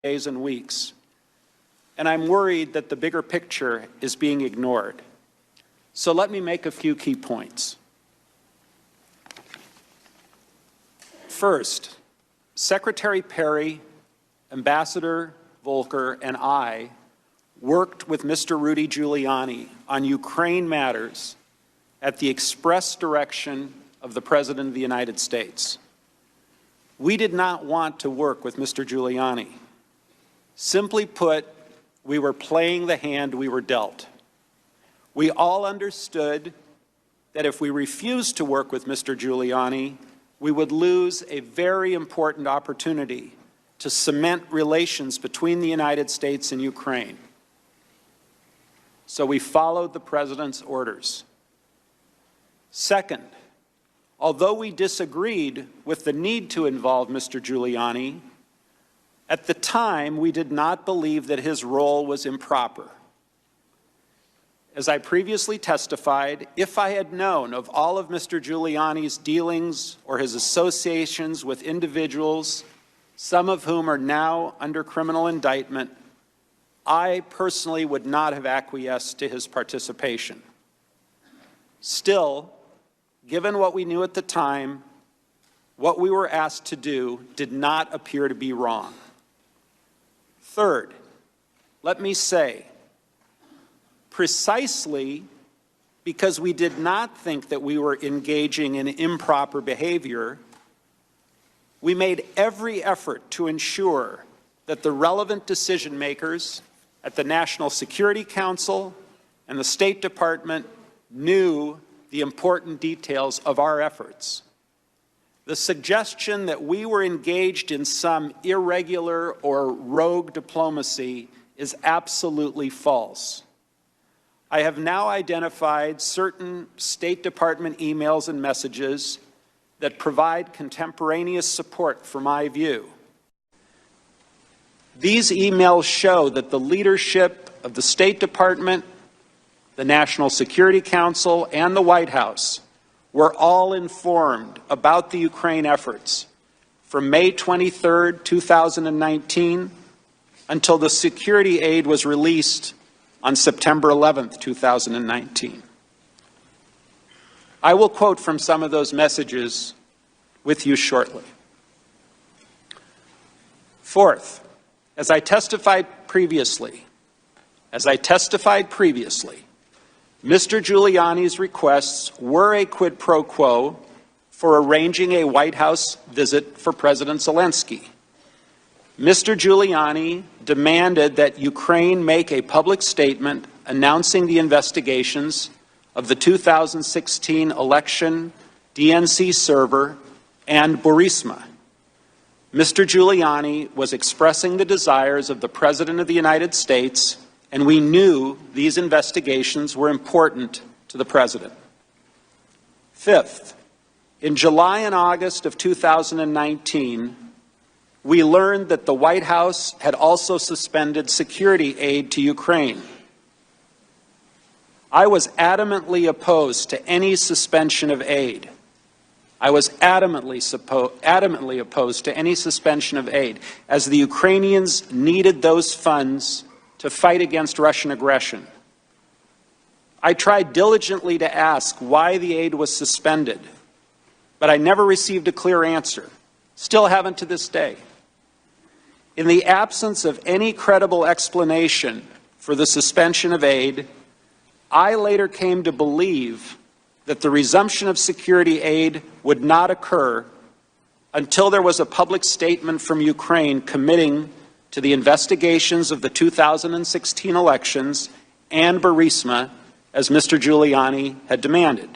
days and weeks, and I'm worried that the bigger picture is being ignored. So let me make a few key points. First, Secretary Perry, Ambassador Volker, and I worked with Mr. Rudy Giuliani on Ukraine matters at the express direction of the President of the United States. We did not want to work with Mr. Giuliani. Simply put, we were playing the hand we were dealt. We all understood that if we refused to work with Mr. Giuliani, we would lose a very important opportunity to cement relations between the United States and Ukraine. So we followed the President's orders. Second, although we disagreed with the need to involve Mr. Giuliani, at the time we did not believe that his role was improper. As I previously testified, if I had known of all of Mr. Giuliani's dealings or his associations with individuals, some of whom are now under criminal indictment, I personally would not have acquiesced to his participation. Still, given what we knew at the time, what we were asked to do did not appear to be wrong. Third, let me say, precisely because we did not think that we were engaging in improper behavior, we made every effort to ensure that the relevant decision makers at the National Security Council and the State Department knew the important details of our efforts. The suggestion that we were engaged in some irregular or rogue diplomacy is absolutely false. I have now identified certain State Department emails and messages that provide contemporaneous support for my view. These emails show that the leadership of the State Department, the National Security Council, and the White House were all informed about the Ukraine efforts from May 23, 2019 until the security aid was released on September 11, 2019. I will quote from some of those messages with you shortly. Fourth, as I testified previously, Mr. Giuliani's requests were a quid pro quo for arranging a White House visit for President Zelensky. Mr. Giuliani demanded that Ukraine make a public statement announcing the investigations of the 2016 election, DNC server, and Burisma. Mr. Giuliani was expressing the desires of the President of the United States, and we knew these investigations were important to the President. Fifth, in July and August of 2019, we learned that the White House had also suspended security aid to Ukraine. I was adamantly opposed to any suspension of aid. I was adamantly opposed to any suspension of aid, as the Ukrainians needed those funds to fight against Russian aggression. I tried diligently to ask why the aid was suspended, but I never received a clear answer. Still haven't to this day. In the absence of any credible explanation for the suspension of aid, I later came to believe that the resumption of security aid would not occur until there was a public statement from Ukraine committing to the investigations of the 2016 elections and Burisma, as Mr. Giuliani had demanded.